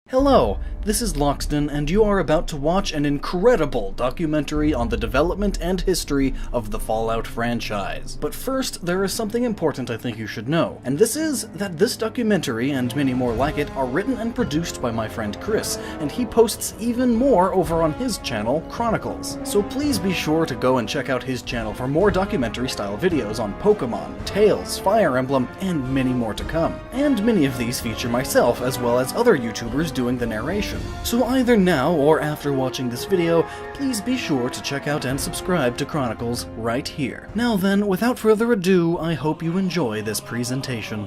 Hello, this is Lockstin, and you are about to watch an incredible documentary on the development and history of the Fallout franchise. But first, there is something important I think you should know, and this is that this documentary, and many more like it, are written and produced by my friend Chris, and he posts even more over on his channel, Chronicles. So please be sure to go and check out his channel for more documentary-style videos on Pokemon, Tales, Fire Emblem, and many more to come. And many of these feature myself, as well as other YouTubers doing the narration. So either now or after watching this video, please be sure to check out and subscribe to Chronicles right here. Now then, without further ado, I hope you enjoy this presentation.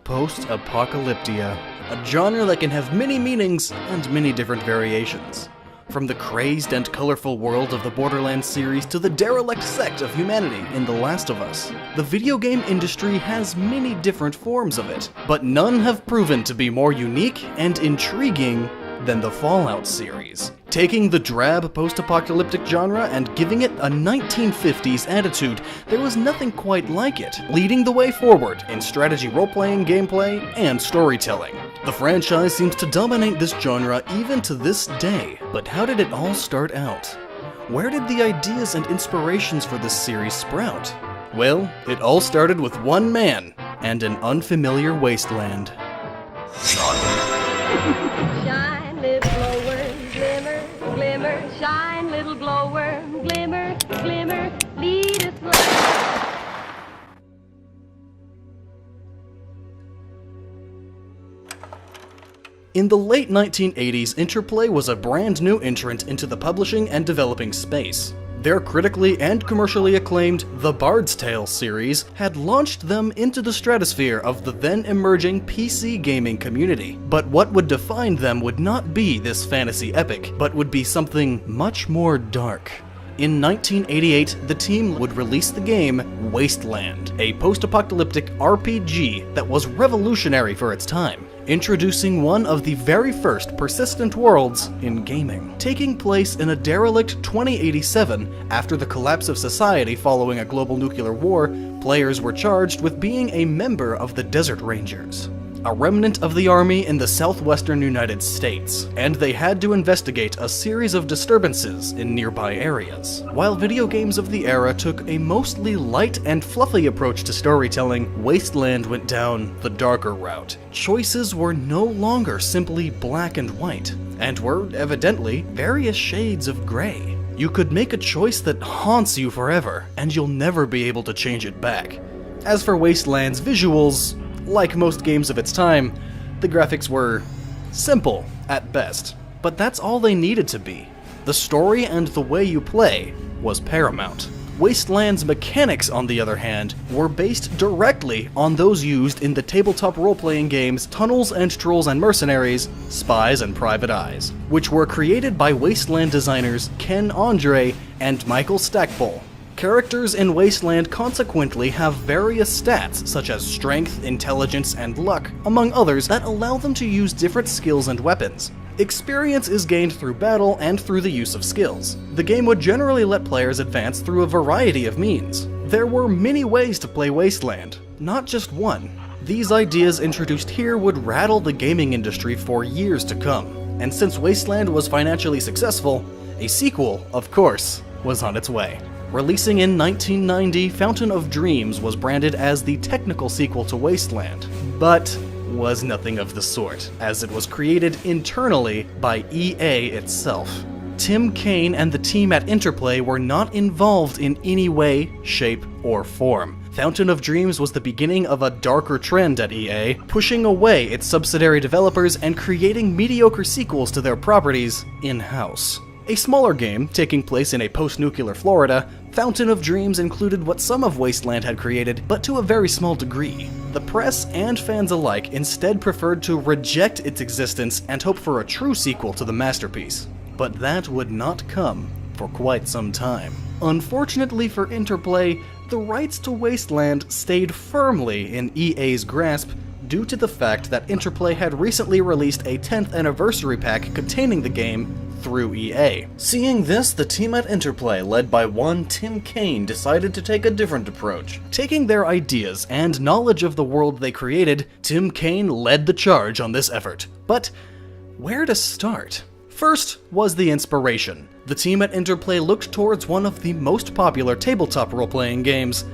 Post-apocalyptia, a genre that can have many meanings and many different variations. From the crazed and colorful world of the Borderlands series to the derelict sect of humanity in The Last of Us, the video game industry has many different forms of it, but none have proven to be more unique and intriguing than the Fallout series. Taking the drab post-apocalyptic genre and giving it a 1950s attitude, there was nothing quite like it, leading the way forward in strategy role-playing, gameplay, and storytelling. The franchise seems to dominate this genre even to this day, but how did it all start out? Where did the ideas and inspirations for this series sprout? Well, it all started with one man and an unfamiliar wasteland. Shine, little glowworm, glimmer, glimmer, shine, little glowworm, glimmer, glimmer, lead us on. In the late 1980s, Interplay was a brand new entrant into the publishing and developing space. Their critically and commercially acclaimed The Bard's Tale series had launched them into the stratosphere of the then emerging PC gaming community. But what would define them would not be this fantasy epic, but would be something much more dark. In 1988, the team would release the game Wasteland, a post-apocalyptic RPG that was revolutionary for its time, introducing one of the very first persistent worlds in gaming. Taking place in a derelict 2087, after the collapse of society following a global nuclear war, players were charged with being a member of the Desert Rangers, a remnant of the army in the southwestern United States, and they had to investigate a series of disturbances in nearby areas. While video games of the era took a mostly light and fluffy approach to storytelling, Wasteland went down the darker route. Choices were no longer simply black and white, and were evidently various shades of gray. You could make a choice that haunts you forever, and you'll never be able to change it back. As for Wasteland's visuals, like most games of its time, the graphics were simple at best, but that's all they needed to be. The story and the way you play was paramount. Wasteland's mechanics, on the other hand, were based directly on those used in the tabletop role-playing games Tunnels and Trolls and Mercenaries, Spies and Private Eyes, which were created by Wasteland designers Ken Andre and Michael Stackpole. Characters in Wasteland consequently have various stats such as strength, intelligence, and luck, among others, that allow them to use different skills and weapons. Experience is gained through battle and through the use of skills. The game would generally let players advance through a variety of means. There were many ways to play Wasteland, not just one. These ideas introduced here would rattle the gaming industry for years to come, and since Wasteland was financially successful, a sequel, of course, was on its way. Releasing in 1990, Fountain of Dreams was branded as the technical sequel to Wasteland, but was nothing of the sort, as it was created internally by EA itself. Tim Kaine and the team at Interplay were not involved in any way, shape, or form. Fountain of Dreams was the beginning of a darker trend at EA, pushing away its subsidiary developers and creating mediocre sequels to their properties in-house. A smaller game, taking place in a post-nuclear Florida, Fountain of Dreams included what some of Wasteland had created, but to a very small degree. The press and fans alike instead preferred to reject its existence and hope for a true sequel to the masterpiece. But that would not come for quite some time. Unfortunately for Interplay, the rights to Wasteland stayed firmly in EA's grasp due to the fact that Interplay had recently released a 10th anniversary pack containing the game through EA. Seeing this, the team at Interplay, led by one Tim Kaine, decided to take a different approach. Taking their ideas and knowledge of the world they created, Tim Kaine led the charge on this effort. But where to start? First was the inspiration. The team at Interplay looked towards one of the most popular tabletop role-playing games,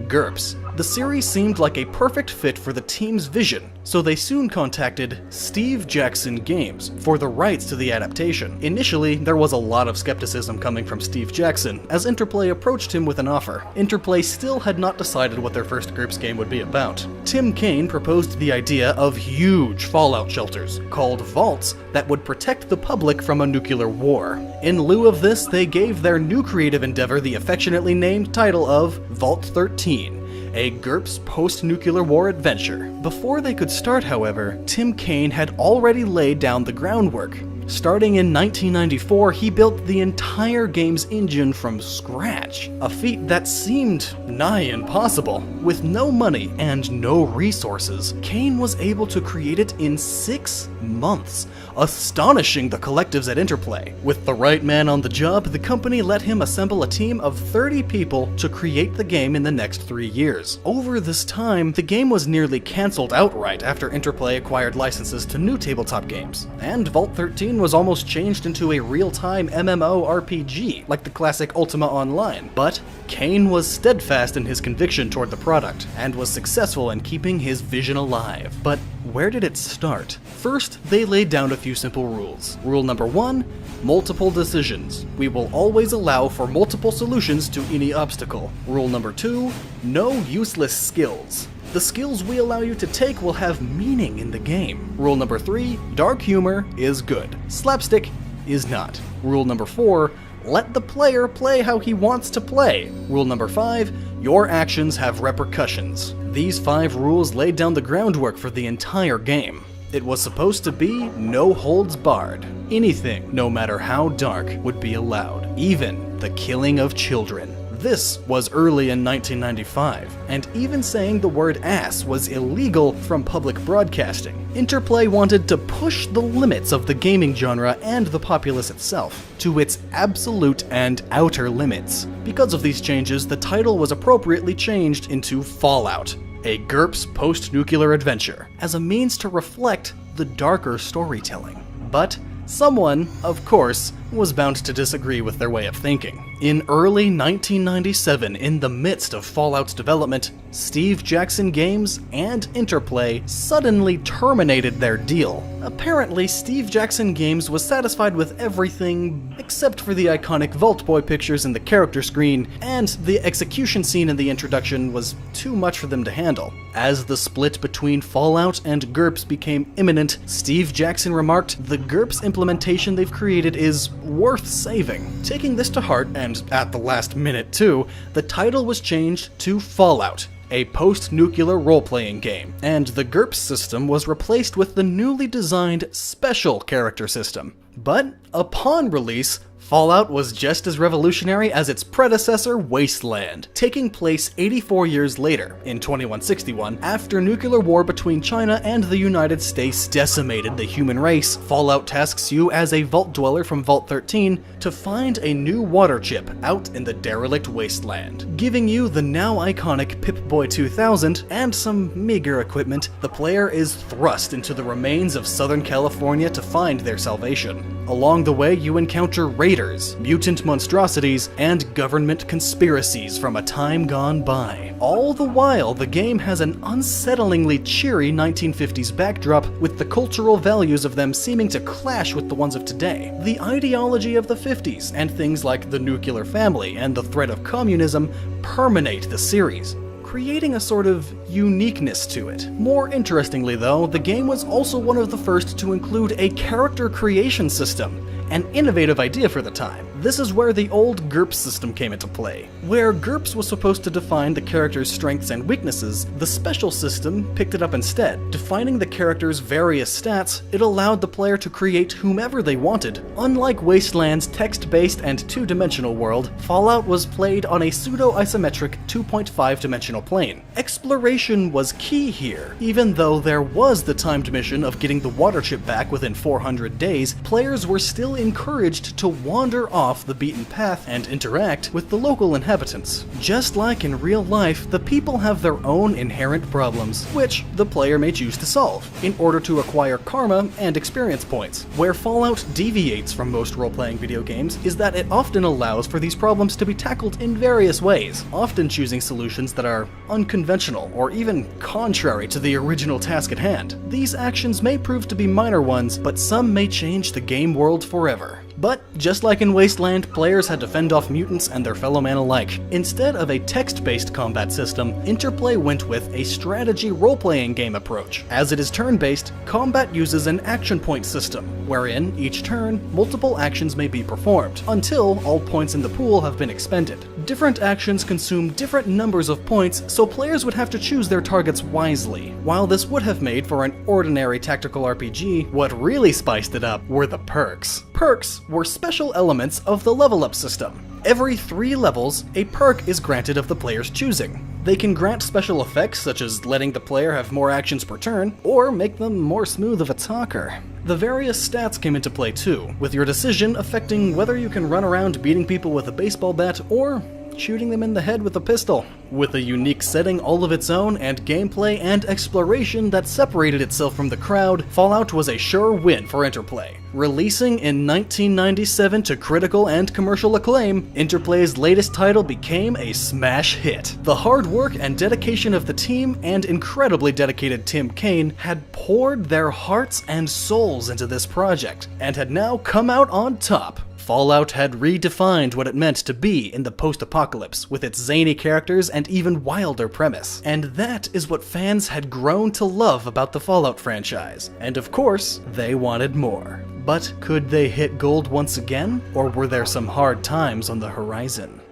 GURPS. The series seemed like a perfect fit for the team's vision, so they soon contacted Steve Jackson Games for the rights to the adaptation. Initially, there was a lot of skepticism coming from Steve Jackson as Interplay approached him with an offer. Interplay still had not decided what their first GURPS game would be about. Tim Kaine proposed the idea of huge fallout shelters, called vaults, that would protect the public from a nuclear war. In lieu of this, they gave their new creative endeavor the affectionately named title of Vault 13. A GURPS post-nuclear war adventure. Before they could start, however, Tim Kaine had already laid down the groundwork. Starting in 1994, he built the entire game's engine from scratch, a feat that seemed nigh impossible. With no money and no resources, Kaine was able to create it in 6 months, astonishing the collectives at Interplay. With the right man on the job, the company let him assemble a team of 30 people to create the game in the next 3 years. Over this time, the game was nearly cancelled outright after Interplay acquired licenses to new tabletop games, and Vault 13 was almost changed into a real-time MMORPG, like the classic Ultima Online. But Kaine was steadfast in his conviction toward the product, and was successful in keeping his vision alive. But where did it start? First, they laid down a few simple rules. Rule number 1, multiple decisions. We will always allow for multiple solutions to any obstacle. Rule number 2, no useless skills. The skills we allow you to take will have meaning in the game. Rule number 3, dark humor is good. Slapstick is not. Rule number 4, let the player play how he wants to play. Rule number 5, your actions have repercussions. These 5 rules laid down the groundwork for the entire game. It was supposed to be no holds barred. Anything, no matter how dark, would be allowed. Even the killing of children. This was early in 1995, and even saying the word ass was illegal from public broadcasting. Interplay wanted to push the limits of the gaming genre and the populace itself to its absolute and outer limits. Because of these changes, the title was appropriately changed into Fallout, a GURPS post-nuclear adventure, as a means to reflect the darker storytelling. But someone, of course, was bound to disagree with their way of thinking. In early 1997, in the midst of Fallout's development, Steve Jackson Games and Interplay suddenly terminated their deal. Apparently, Steve Jackson Games was satisfied with everything except for the iconic Vault Boy pictures in the character screen, and the execution scene in the introduction was too much for them to handle. As the split between Fallout and GURPS became imminent, Steve Jackson remarked, "The GURPS implementation they've created is worth saving." Taking this to heart, and at the last minute too, the title was changed to Fallout, a post-nuclear role-playing game, and the GURPS system was replaced with the newly designed Special Character System. But upon release, Fallout was just as revolutionary as its predecessor, Wasteland, taking place 84 years later, in 2161, after nuclear war between China and the United States decimated the human race. Fallout tasks you as a Vault Dweller from Vault 13 to find a new water chip out in the derelict wasteland. Giving you the now iconic Pip-Boy 2000 and some meager equipment, the player is thrust into the remains of Southern California to find their salvation. Along the way, you encounter raiders, mutant monstrosities, and government conspiracies from a time gone by. All the while, the game has an unsettlingly cheery 1950s backdrop, with the cultural values of them seeming to clash with the ones of today. The ideology of the 50s, and things like the nuclear family and the threat of communism, permeate the series, creating a sort of uniqueness to it. More interestingly though, the game was also one of the first to include a character creation system, an innovative idea for the time. This is where the old GURPS system came into play. Where GURPS was supposed to define the character's strengths and weaknesses, the special system picked it up instead. Defining the character's various stats, it allowed the player to create whomever they wanted. Unlike Wasteland's text-based and two-dimensional world, Fallout was played on a pseudo-isometric 2.5-dimensional plane. Exploration was key here. Even though there was the timed mission of getting the water chip back within 400 days, players were still encouraged to wander off the beaten path and interact with the local inhabitants. Just like in real life, the people have their own inherent problems, which the player may choose to solve, in order to acquire karma and experience points. Where Fallout deviates from most role-playing video games is that it often allows for these problems to be tackled in various ways, often choosing solutions that are unconventional or even contrary to the original task at hand. These actions may prove to be minor ones, but some may change the game world forever. But, just like in Wasteland, players had to fend off mutants and their fellow man alike. Instead of a text-based combat system, Interplay went with a strategy role-playing game approach. As it is turn-based, combat uses an action point system, wherein, each turn, multiple actions may be performed, until all points in the pool have been expended. Different actions consume different numbers of points, so players would have to choose their targets wisely. While this would have made for an ordinary tactical RPG, what really spiced it up were the perks. Perks were special elements of the level-up system. Every 3 levels, a perk is granted of the player's choosing. They can grant special effects such as letting the player have more actions per turn, or make them more smooth of a talker. The various stats came into play too, with your decision affecting whether you can run around beating people with a baseball bat or shooting them in the head with a pistol. With a unique setting all of its own and gameplay and exploration that separated itself from the crowd, Fallout was a sure win for Interplay. Releasing in 1997 to critical and commercial acclaim, Interplay's latest title became a smash hit. The hard work and dedication of the team and incredibly dedicated Tim Kaine had poured their hearts and souls into this project, and had now come out on top. Fallout had redefined what it meant to be in the post-apocalypse, with its zany characters and even wilder premise. And that is what fans had grown to love about the Fallout franchise. And of course, they wanted more. But could they hit gold once again? Or were there some hard times on the horizon?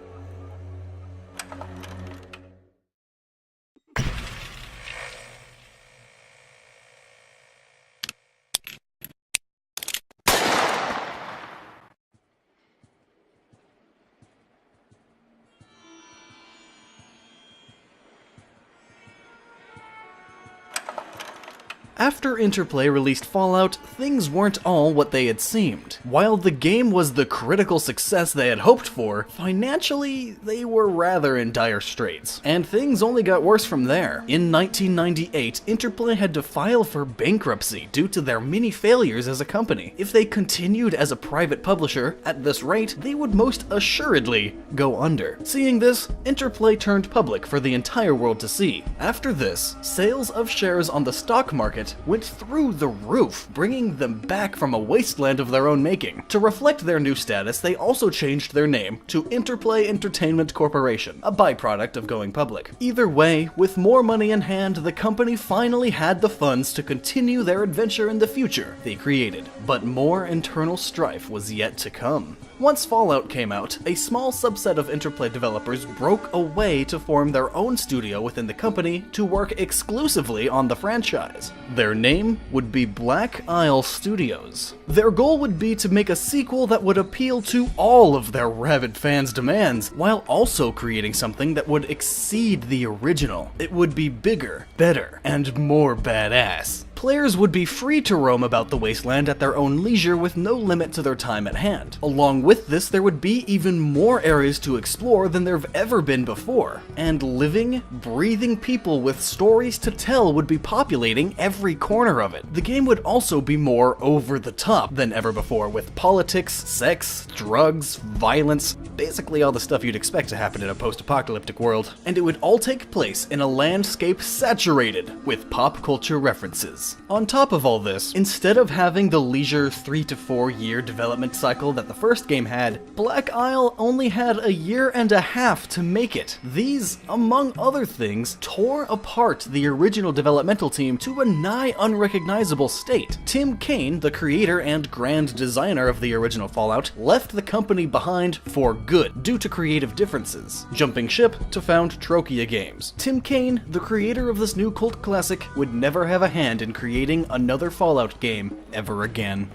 After Interplay released Fallout, things weren't all what they had seemed. While the game was the critical success they had hoped for, financially, they were rather in dire straits. And things only got worse from there. In 1998, Interplay had to file for bankruptcy due to their many failures as a company. If they continued as a private publisher, at this rate, they would most assuredly go under. Seeing this, Interplay turned public for the entire world to see. After this, sales of shares on the stock market went through the roof, bringing them back from a wasteland of their own making. To reflect their new status, they also changed their name to Interplay Entertainment Corporation, a byproduct of going public. Either way, with more money in hand, the company finally had the funds to continue their adventure in the future they created. But more internal strife was yet to come. Once Fallout came out, a small subset of Interplay developers broke away to form their own studio within the company to work exclusively on the franchise. Their name would be Black Isle Studios. Their goal would be to make a sequel that would appeal to all of their rabid fans' demands, while also creating something that would exceed the original. It would be bigger, better, and more badass. Players would be free to roam about the wasteland at their own leisure with no limit to their time at hand. Along with this, there would be even more areas to explore than there have ever been before. And living, breathing people with stories to tell would be populating every corner of it. The game would also be more over the top than ever before, with politics, sex, drugs, violence, basically all the stuff you'd expect to happen in a post-apocalyptic world. And it would all take place in a landscape saturated with pop culture references. On top of all this, instead of having the leisure 3 to 4 year development cycle that the first game had, Black Isle only had a year and a half to make it. These, among other things, tore apart the original developmental team to a nigh unrecognizable state. Tim Kaine, the creator and grand designer of the original Fallout, left the company behind for good due to creative differences, jumping ship to found Trokia Games. Tim Kaine, the creator of this new cult classic, would never have a hand in creating another Fallout game ever again.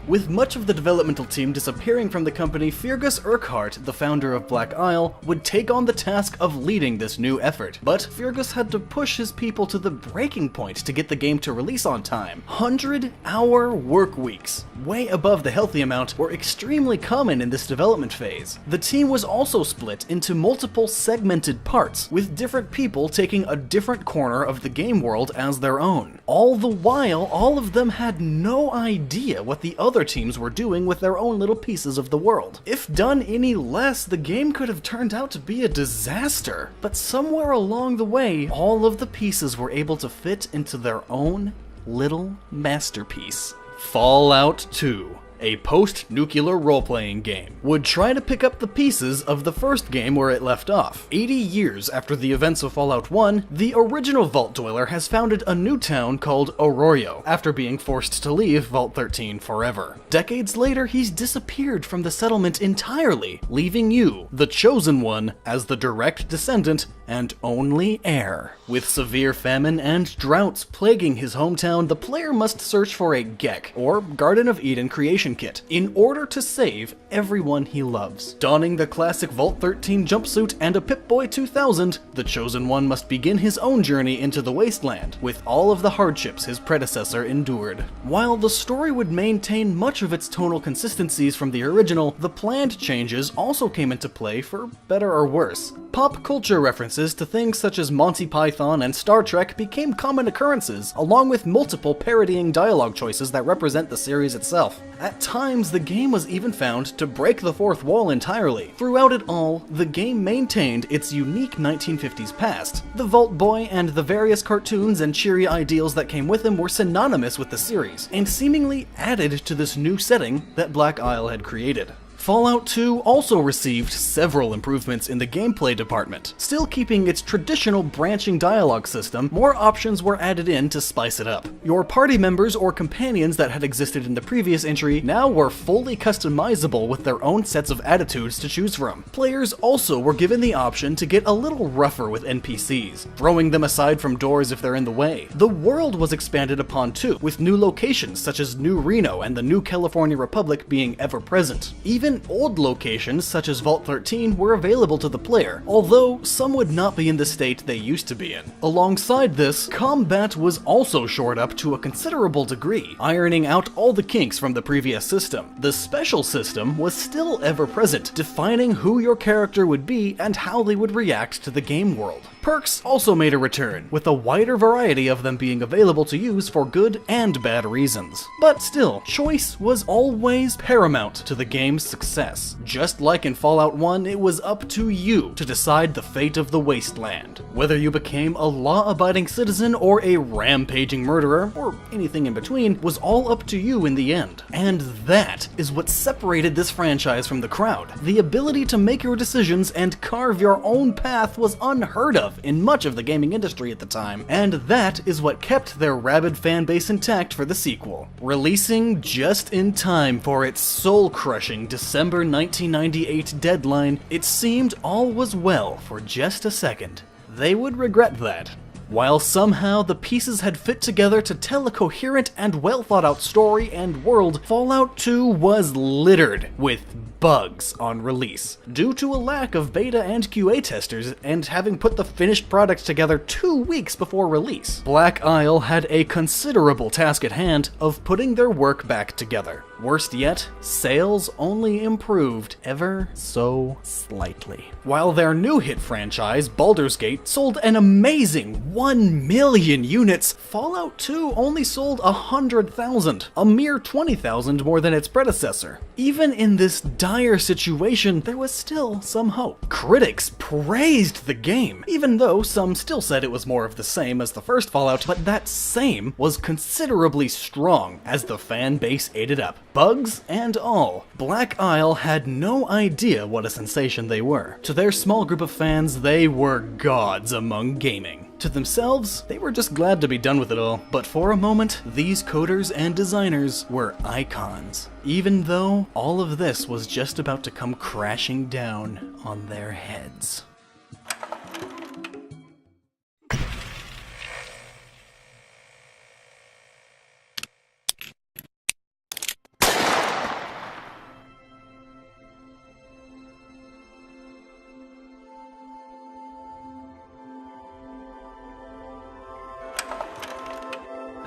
With much of the developmental team disappearing from the company, Fergus Urquhart, the founder of Black Isle, would take on the task of leading this new effort. But Fergus had to push his people to the breaking point to get the game to release on time. 100-hour work weeks, way above the healthy amount, were extremely common in this development phase. The team was also split into multiple segmented parts, with different people taking a different corner of the game world as their own. All the while, all of them had no idea what the other teams were doing with their own little pieces of the world. If done any less, the game could have turned out to be a disaster. But somewhere along the way, all of the pieces were able to fit into their own little masterpiece. Fallout 2, a post-nuclear role-playing game, would try to pick up the pieces of the first game where it left off. 80 years after the events of Fallout 1, the original Vault Dweller has founded a new town called Arroyo, after being forced to leave Vault 13 forever. Decades later, he's disappeared from the settlement entirely, leaving you, the Chosen One, as the direct descendant and only heir. With severe famine and droughts plaguing his hometown, the player must search for a Gek, or Garden of Eden creation kit, in order to save everyone he loves. Donning the classic Vault 13 jumpsuit and a Pip-Boy 2000, the Chosen One must begin his own journey into the wasteland, with all of the hardships his predecessor endured. While the story would maintain much of its tonal consistencies from the original, the planned changes also came into play for better or worse. Pop culture references to things such as Monty Python and Star Trek became common occurrences, along with multiple parodying dialogue choices that represent the series itself. At times, the game was even found to break the fourth wall entirely. Throughout it all, the game maintained its unique 1950s past. The Vault Boy and the various cartoons and cheery ideals that came with him were synonymous with the series, and seemingly added to this new setting that Black Isle had created. Fallout 2 also received several improvements in the gameplay department. Still keeping its traditional branching dialogue system, more options were added in to spice it up. Your party members or companions that had existed in the previous entry now were fully customizable with their own sets of attitudes to choose from. Players also were given the option to get a little rougher with NPCs, throwing them aside from doors if they're in the way. The world was expanded upon too, with new locations such as New Reno and the New California Republic being ever present. Even old locations such as Vault 13 were available to the player, although some would not be in the state they used to be in. Alongside this, combat was also shored up to a considerable degree, ironing out all the kinks from the previous system. The special system was still ever present, defining who your character would be and how they would react to the game world. Perks also made a return, with a wider variety of them being available to use for good and bad reasons. But still, choice was always paramount to the game's success. Just like in Fallout 1, it was up to you to decide the fate of the wasteland. Whether you became a law-abiding citizen or a rampaging murderer, or anything in between, was all up to you in the end. And that is what separated this franchise from the crowd. The ability to make your decisions and carve your own path was unheard of in much of the gaming industry at the time, and that is what kept their rabid fanbase intact for the sequel. Releasing just in time for its soul-crushing December 1998 deadline, it seemed all was well for just a second. They would regret that. While somehow the pieces had fit together to tell a coherent and well-thought-out story and world, Fallout 2 was littered with bugs on release, due to a lack of beta and QA testers and having put the finished product together 2 weeks before release. Black Isle had a considerable task at hand of putting their work back together. Worst yet, sales only improved ever so slightly. While their new hit franchise, Baldur's Gate, sold an amazing 1 million units, Fallout 2 only sold 100,000, a mere 20,000 more than its predecessor. Even in this dire situation, there was still some hope. Critics praised the game, even though some still said it was more of the same as the first Fallout, but that same was considerably strong as the fan base ate it up. Bugs and all, Black Isle had no idea what a sensation they were. To their small group of fans, they were gods among gaming. To themselves, they were just glad to be done with it all. But for a moment, these coders and designers were icons, even though all of this was just about to come crashing down on their heads.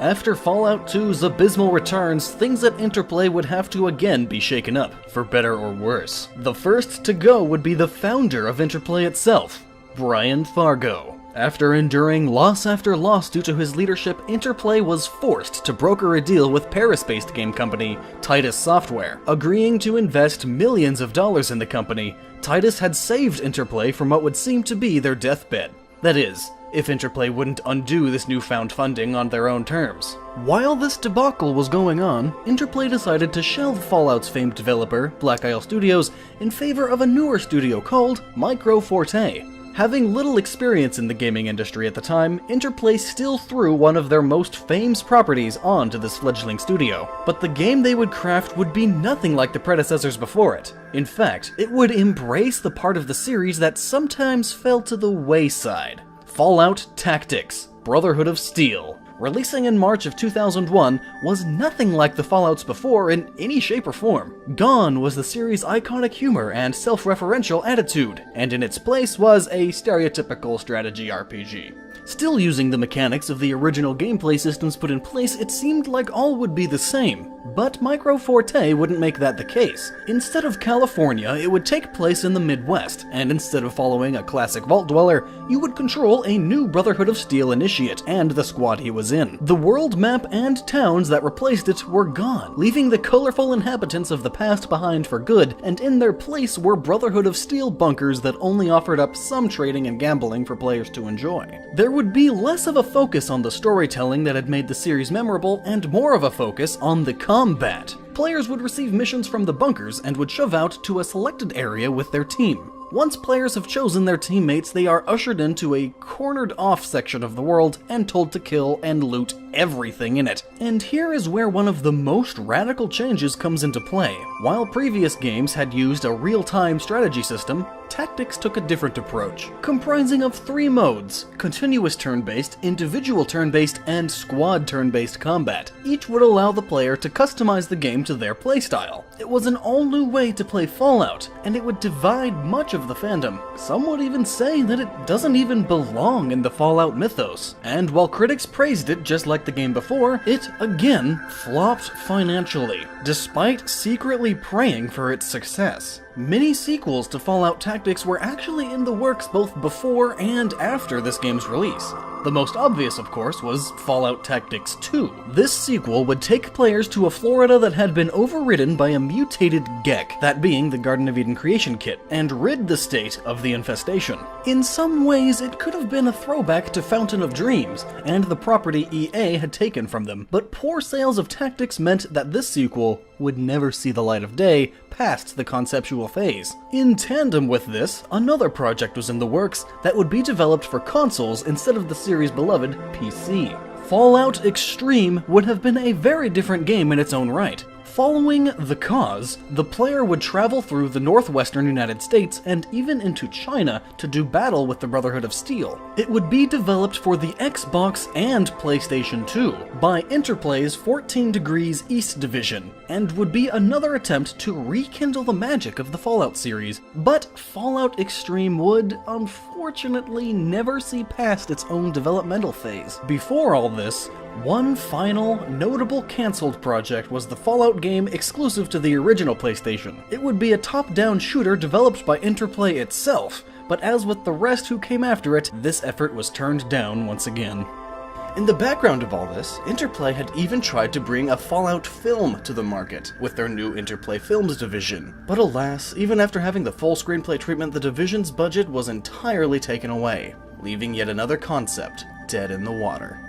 After Fallout 2's abysmal returns, things at Interplay would have to again be shaken up, for better or worse. The first to go would be the founder of Interplay itself, Brian Fargo. After enduring loss after loss due to his leadership, Interplay was forced to broker a deal with Paris-based game company Titus Software. Agreeing to invest millions of dollars in the company, Titus had saved Interplay from what would seem to be their deathbed. That is, if Interplay wouldn't undo this newfound funding on their own terms. While this debacle was going on, Interplay decided to shelve Fallout's famed developer, Black Isle Studios, in favor of a newer studio called Micro Forte. Having little experience in the gaming industry at the time, Interplay still threw one of their most famous properties onto this fledgling studio. But the game they would craft would be nothing like the predecessors before it. In fact, it would embrace the part of the series that sometimes fell to the wayside. Fallout Tactics: Brotherhood of Steel. Releasing in March of 2001, was nothing like the Fallouts before in any shape or form. Gone was the series' iconic humor and self-referential attitude, and in its place was a stereotypical strategy RPG. Still using the mechanics of the original gameplay systems put in place, it seemed like all would be the same. But Micro Forte wouldn't make that the case. Instead of California, it would take place in the Midwest, and instead of following a classic Vault Dweller, you would control a new Brotherhood of Steel initiate and the squad he was in. The world map and towns that replaced it were gone, leaving the colorful inhabitants of the past behind for good, and in their place were Brotherhood of Steel bunkers that only offered up some trading and gambling for players to enjoy. There would be less of a focus on the storytelling that had made the series memorable, and more of a focus on the combat. Players would receive missions from the bunkers and would shove out to a selected area with their team. Once players have chosen their teammates, they are ushered into a cornered-off section of the world and told to kill and loot everything in it. And here is where one of the most radical changes comes into play. While previous games had used a real-time strategy system, Tactics took a different approach, comprising of 3 modes: continuous turn-based, individual turn-based, and squad turn-based combat. Each would allow the player to customize the game to their playstyle. It was an all-new way to play Fallout, and it would divide much of the fandom. Some would even say that it doesn't even belong in the Fallout mythos. And while critics praised it just like the game before, it again flopped financially, despite secretly praying for its success. Many sequels to Fallout Tactics were actually in the works both before and after this game's release. The most obvious, of course, was Fallout Tactics 2. This sequel would take players to a Florida that had been overridden by a mutated Gek, that being the Garden of Eden creation kit, and rid the state of the infestation. In some ways, it could have been a throwback to Fountain of Dreams, and the property EA had taken from them, but poor sales of Tactics meant that this sequel would never see the light of day past the conceptual phase. In tandem with this, another project was in the works that would be developed for consoles instead of the series' beloved PC. Fallout Extreme would have been a very different game in its own right. Following the cause, the player would travel through the northwestern United States and even into China to do battle with the Brotherhood of Steel. It would be developed for the Xbox and PlayStation 2 by Interplay's 14 Degrees East division, and would be another attempt to rekindle the magic of the Fallout series. But Fallout Extreme would, unfortunately, never see past its own developmental phase. Before all this, one final, notable cancelled project was the Fallout game exclusive to the original PlayStation. It would be a top-down shooter developed by Interplay itself, but as with the rest who came after it, this effort was turned down once again. In the background of all this, Interplay had even tried to bring a Fallout film to the market with their new Interplay Films division. But alas, even after having the full screenplay treatment, the division's budget was entirely taken away, leaving yet another concept dead in the water.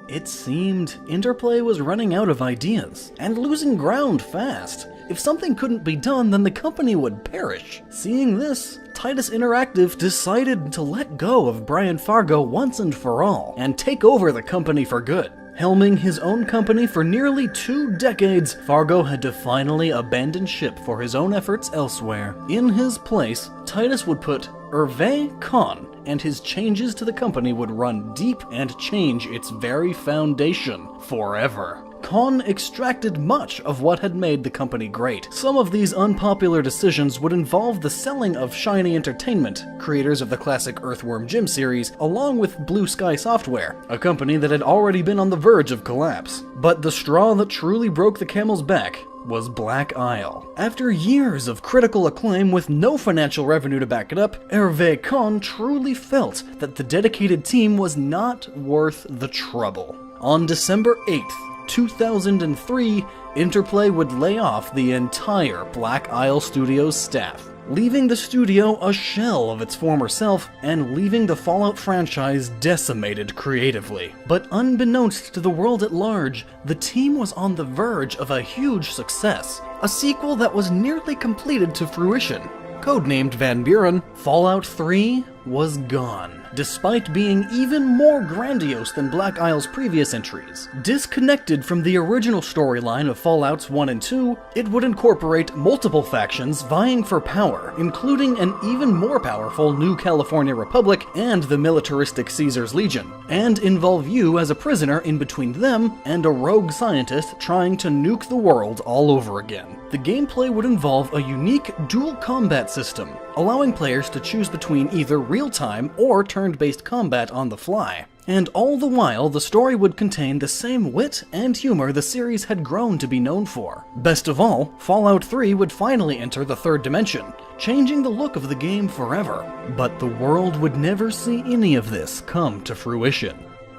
It seemed Interplay was running out of ideas, and losing ground fast. If something couldn't be done, then the company would perish. Seeing this, Titus Interactive decided to let go of Brian Fargo once and for all, and take over the company for good. Helming his own company for nearly 2 decades, Fargo had to finally abandon ship for his own efforts elsewhere. In his place, Titus would put Hervé Kahn, and his changes to the company would run deep and change its very foundation forever. Con extracted much of what had made the company great. Some of these unpopular decisions would involve the selling of Shiny Entertainment, creators of the classic Earthworm Jim series, along with Blue Sky Software, a company that had already been on the verge of collapse. But the straw that truly broke the camel's back was Black Isle. After years of critical acclaim with no financial revenue to back it up, Hervé Con truly felt that the dedicated team was not worth the trouble. On December 8th, 2003, Interplay would lay off the entire Black Isle Studios staff, leaving the studio a shell of its former self and leaving the Fallout franchise decimated creatively. But unbeknownst to the world at large, the team was on the verge of a huge success, a sequel that was nearly completed to fruition. Codenamed Van Buren, Fallout 3 was gone, despite being even more grandiose than Black Isle's previous entries. Disconnected from the original storyline of Fallouts 1 and 2, it would incorporate multiple factions vying for power, including an even more powerful New California Republic and the militaristic Caesar's Legion, and involve you as a prisoner in between them and a rogue scientist trying to nuke the world all over again. The gameplay would involve a unique dual combat system, allowing players to choose between either real-time or turn-based combat on the fly. And all the while, the story would contain the same wit and humor the series had grown to be known for. Best of all, Fallout 3 would finally enter the third dimension, changing the look of the game forever. But the world would never see any of this come to fruition.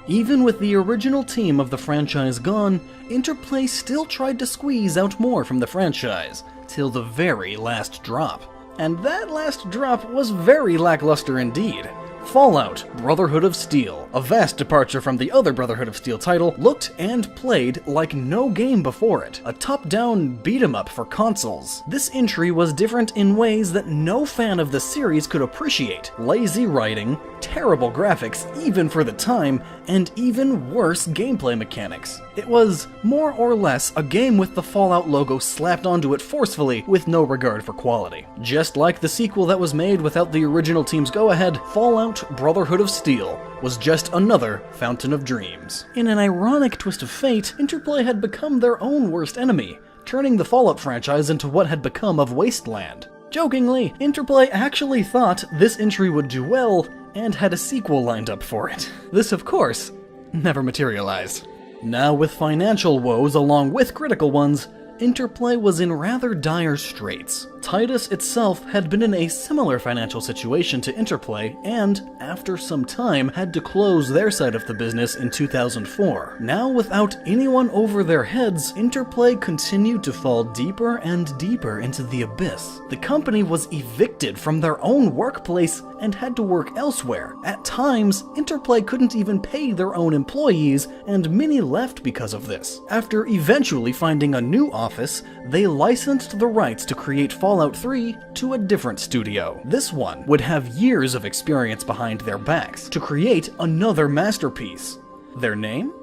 Even with the original team of the franchise gone, Interplay still tried to squeeze out more from the franchise, till the very last drop. And that last drop was very lackluster indeed. Fallout Brotherhood of Steel, a vast departure from the other Brotherhood of Steel title, looked and played like no game before it, a top-down beat-em-up for consoles. This entry was different in ways that no fan of the series could appreciate. Lazy writing, terrible graphics even for the time, and even worse gameplay mechanics. It was more or less a game with the Fallout logo slapped onto it forcefully with no regard for quality. Just like the sequel that was made without the original team's go-ahead, Fallout Brotherhood of Steel was just another Fountain of Dreams. In an ironic twist of fate, Interplay had become their own worst enemy, turning the Fallout franchise into what had become of Wasteland. Jokingly, Interplay actually thought this entry would do well and had a sequel lined up for it. This, of course, never materialized. Now with financial woes along with critical ones, Interplay was in rather dire straits. Titus itself had been in a similar financial situation to Interplay and, after some time, had to close their side of the business in 2004. Now, without anyone over their heads, Interplay continued to fall deeper and deeper into the abyss. The company was evicted from their own workplace and had to work elsewhere. At times, Interplay couldn't even pay their own employees, and many left because of this. After eventually finding a new office, they licensed the rights to create Fallout 3 to a different studio. This one would have years of experience behind their backs to create another masterpiece. Their name?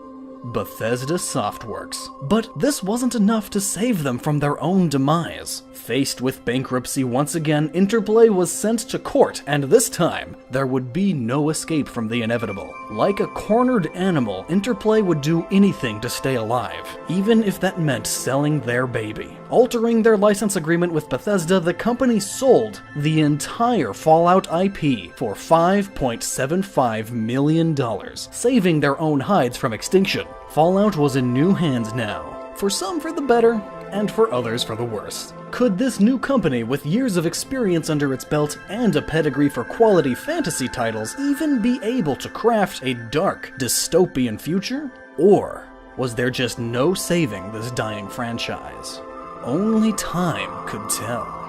Bethesda Softworks. But this wasn't enough to save them from their own demise. Faced with bankruptcy once again, Interplay was sent to court, and this time, there would be no escape from the inevitable. Like a cornered animal, Interplay would do anything to stay alive, even if that meant selling their baby. Altering their license agreement with Bethesda, the company sold the entire Fallout IP for $5.75 million, saving their own hides from extinction. Fallout was in new hands now, for some for the better, and for others for the worse. Could this new company, with years of experience under its belt and a pedigree for quality fantasy titles, even be able to craft a dark, dystopian future? Or was there just no saving this dying franchise? Only time could tell.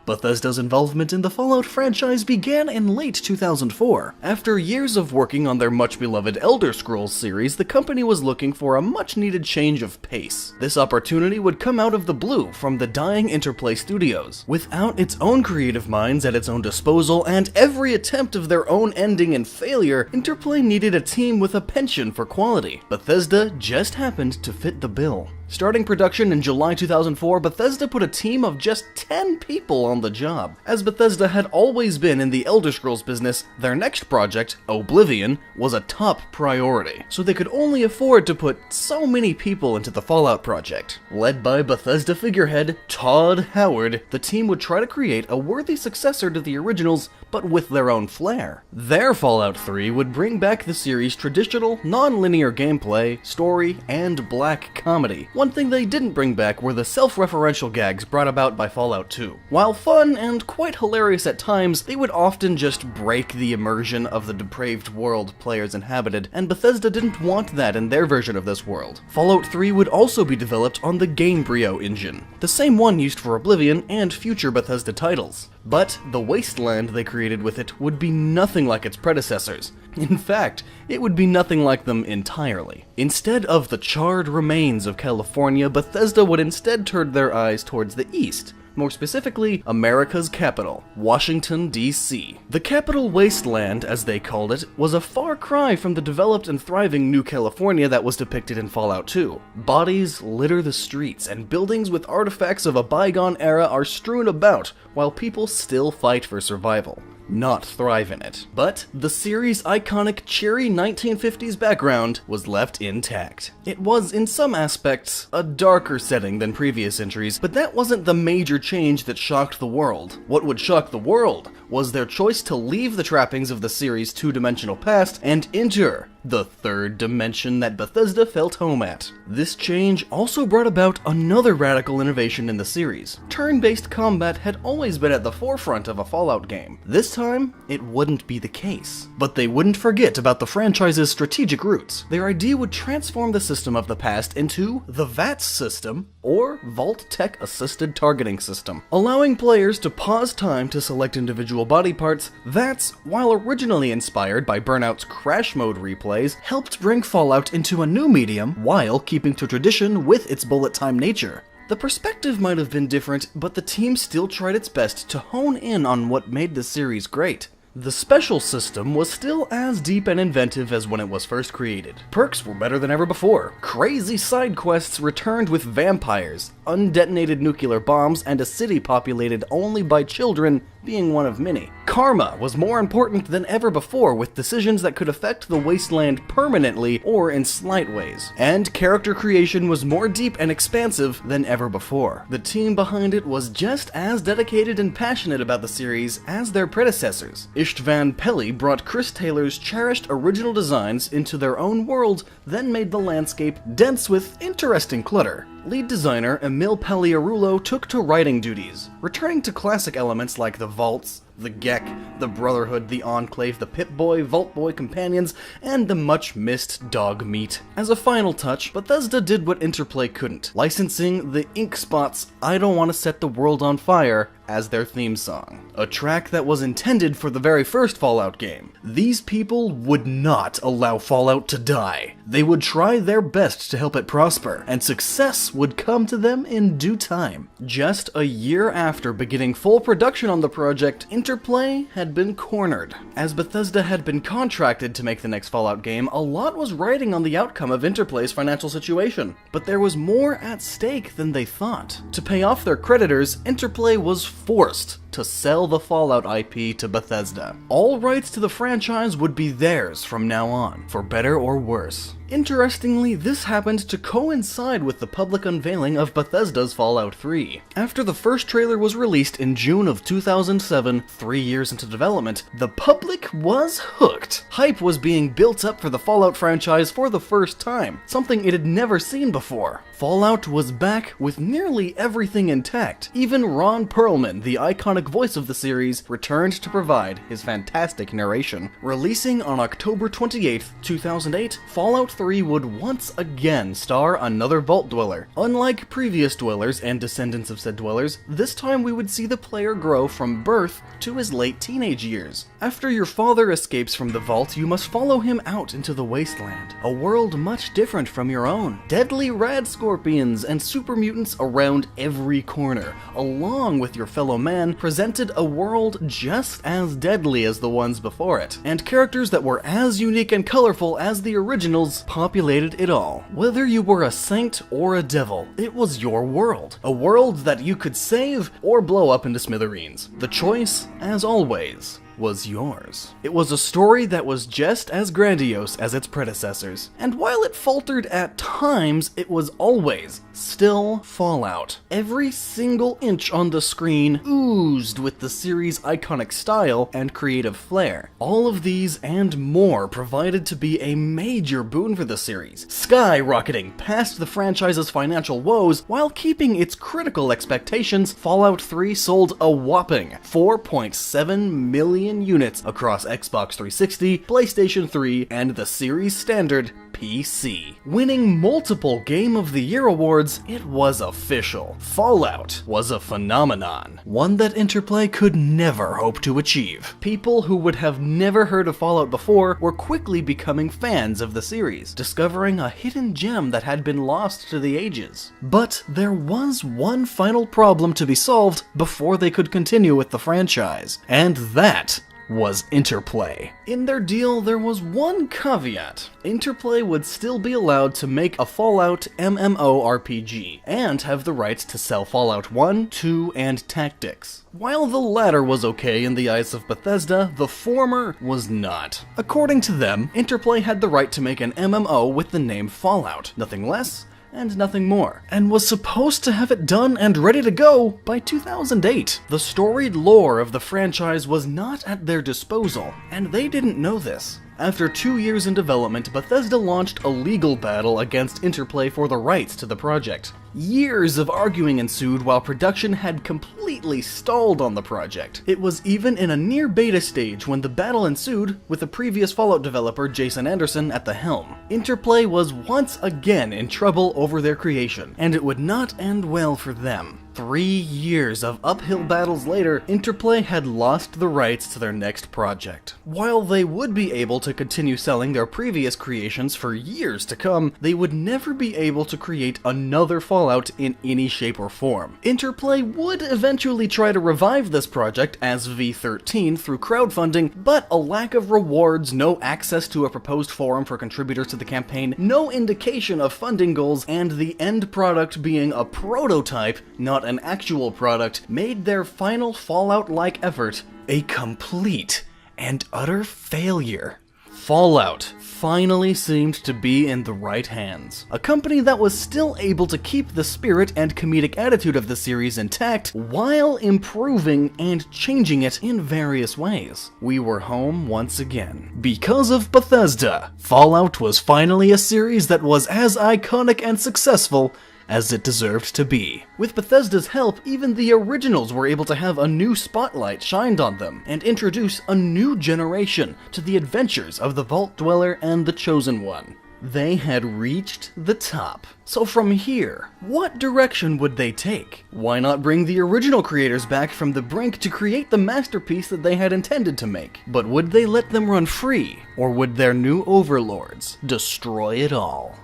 Bethesda's involvement in the Fallout franchise began in late 2004. After years of working on their much-beloved Elder Scrolls series, the company was looking for a much-needed change of pace. This opportunity would come out of the blue from the dying Interplay Studios. Without its own creative minds at its own disposal and every attempt of their own ending in failure, Interplay needed a team with a penchant for quality. Bethesda just happened to fit the bill. Starting production in July 2004, Bethesda put a team of just 10 people on the job. As Bethesda had always been in the Elder Scrolls business, their next project, Oblivion, was a top priority, so they could only afford to put so many people into the Fallout project. Led by Bethesda figurehead Todd Howard, the team would try to create a worthy successor to the originals, but with their own flair. Their Fallout 3 would bring back the series' traditional, non-linear gameplay, story, and black comedy. One thing they didn't bring back were the self-referential gags brought about by Fallout 2. While fun and quite hilarious at times, they would often just break the immersion of the depraved world players inhabited, and Bethesda didn't want that in their version of this world. Fallout 3 would also be developed on the Gamebryo engine, the same one used for Oblivion and future Bethesda titles. But the wasteland they created with it would be nothing like its predecessors. In fact, it would be nothing like them entirely. Instead of the charred remains of California, Bethesda would instead turn their eyes towards the east. More specifically, America's capital, Washington, D.C. The Capital Wasteland, as they called it, was a far cry from the developed and thriving New California that was depicted in Fallout 2. Bodies litter the streets, and buildings with artifacts of a bygone era are strewn about, while people still fight for survival, not thrive in it. But the series' iconic cheery 1950s background was left intact. It was, in some aspects, a darker setting than previous entries, but that wasn't the major change that shocked the world. What would shock the world was their choice to leave the trappings of the series' two-dimensional past and enter the third dimension that Bethesda felt home at. This change also brought about another radical innovation in the series. Turn-based combat had always been at the forefront of a Fallout game. This time, it wouldn't be the case. But they wouldn't forget about the franchise's strategic roots. Their idea would transform the system of the past into the VATS system, or Vault Tech Assisted Targeting System. Allowing players to pause time to select individual body parts, VATS, while originally inspired by Burnout's Crash Mode replays, helped bring Fallout into a new medium while keeping to tradition with its bullet time nature. The perspective might have been different, but the team still tried its best to hone in on what made the series great. The special system was still as deep and inventive as when it was first created. Perks were better than ever before. Crazy side quests returned with vampires, undetonated nuclear bombs, and a city populated only by children being one of many. Karma was more important than ever before, with decisions that could affect the wasteland permanently or in slight ways. And character creation was more deep and expansive than ever before. The team behind it was just as dedicated and passionate about the series as their predecessors. Istvan Pelly brought Chris Taylor's cherished original designs into their own world, then made the landscape dense with interesting clutter. Lead designer Emil Paliarulo took to writing duties, returning to classic elements like the vaults, the Gek, the Brotherhood, the Enclave, the Pip-Boy, Vault-Boy companions, and the much-missed dog meat. As a final touch, Bethesda did what Interplay couldn't, licensing the Ink Spot's I Don't Want to Set the World on Fire as their theme song, a track that was intended for the very first Fallout game. These people would not allow Fallout to die. They would try their best to help it prosper, and success would come to them in due time. Just a year after beginning full production on the project, Interplay had been cornered. As Bethesda had been contracted to make the next Fallout game, a lot was riding on the outcome of Interplay's financial situation. But there was more at stake than they thought. To pay off their creditors, Interplay was forced to sell the Fallout IP to Bethesda. All rights to the franchise would be theirs from now on, for better or worse. Interestingly, this happened to coincide with the public unveiling of Bethesda's Fallout 3. After the first trailer was released in June of 2007, 3 years into development, the public was hooked. Hype was being built up for the Fallout franchise for the first time, something it had never seen before. Fallout was back with nearly everything intact. Even Ron Perlman, the iconic iconic voice of the series, returned to provide his fantastic narration. Releasing on October 28, 2008, Fallout 3 would once again star another Vault Dweller. Unlike previous dwellers and descendants of said dwellers, this time we would see the player grow from birth to his late teenage years. After your father escapes from the vault, you must follow him out into the wasteland, a world much different from your own. Deadly rad scorpions and super mutants around every corner, along with your fellow man, presented a world just as deadly as the ones before it, and characters that were as unique and colorful as the originals populated it all. Whether you were a saint or a devil, it was your world, a world that you could save or blow up into smithereens. The choice, as always, was yours. It was a story that was just as grandiose as its predecessors, and while it faltered at times, it was always still Fallout. Every single inch on the screen oozed with the series' iconic style and creative flair. All of these and more provided to be a major boon for the series, skyrocketing past the franchise's financial woes while keeping its critical expectations. Fallout 3 sold a whopping 4.7 million units across Xbox 360, PlayStation 3, and the series standard PC. Winning multiple Game of the Year awards, it was official. Fallout was a phenomenon, one that Interplay could never hope to achieve. People who would have never heard of Fallout before were quickly becoming fans of the series, discovering a hidden gem that had been lost to the ages. But there was one final problem to be solved before they could continue with the franchise, and that was Interplay. In their deal, there was one caveat. Interplay would still be allowed to make a Fallout MMORPG, and have the rights to sell Fallout 1, 2, and Tactics. While the latter was okay in the eyes of Bethesda, the former was not. According to them, Interplay had the right to make an MMO with the name Fallout, nothing less and nothing more, and was supposed to have it done and ready to go by 2008. The storied lore of the franchise was not at their disposal, and they didn't know this. After 2 years in development, Bethesda launched a legal battle against Interplay for the rights to the project. Years of arguing ensued while production had completely stalled on the project. It was even in a near beta stage when the battle ensued, with the previous Fallout developer Jason Anderson at the helm. Interplay was once again in trouble over their creation, and it would not end well for them. 3 years of uphill battles later, Interplay had lost the rights to their next project. While they would be able to continue selling their previous creations for years to come, they would never be able to create another Fallout in any shape or form. Interplay would eventually try to revive this project as V13 through crowdfunding, but a lack of rewards, no access to a proposed forum for contributors to the campaign, no indication of funding goals, and the end product being a prototype, not an actual product, made their final Fallout-like effort a complete and utter failure. Fallout finally seemed to be in the right hands. A company that was still able to keep the spirit and comedic attitude of the series intact while improving and changing it in various ways. We were home once again. Because of Bethesda, Fallout was finally a series that was as iconic and successful as it deserved to be. With Bethesda's help, even the originals were able to have a new spotlight shined on them, and introduce a new generation to the adventures of the Vault Dweller and the Chosen One. They had reached the top. So from here, what direction would they take? Why not bring the original creators back from the brink to create the masterpiece that they had intended to make? But would they let them run free, or would their new overlords destroy it all?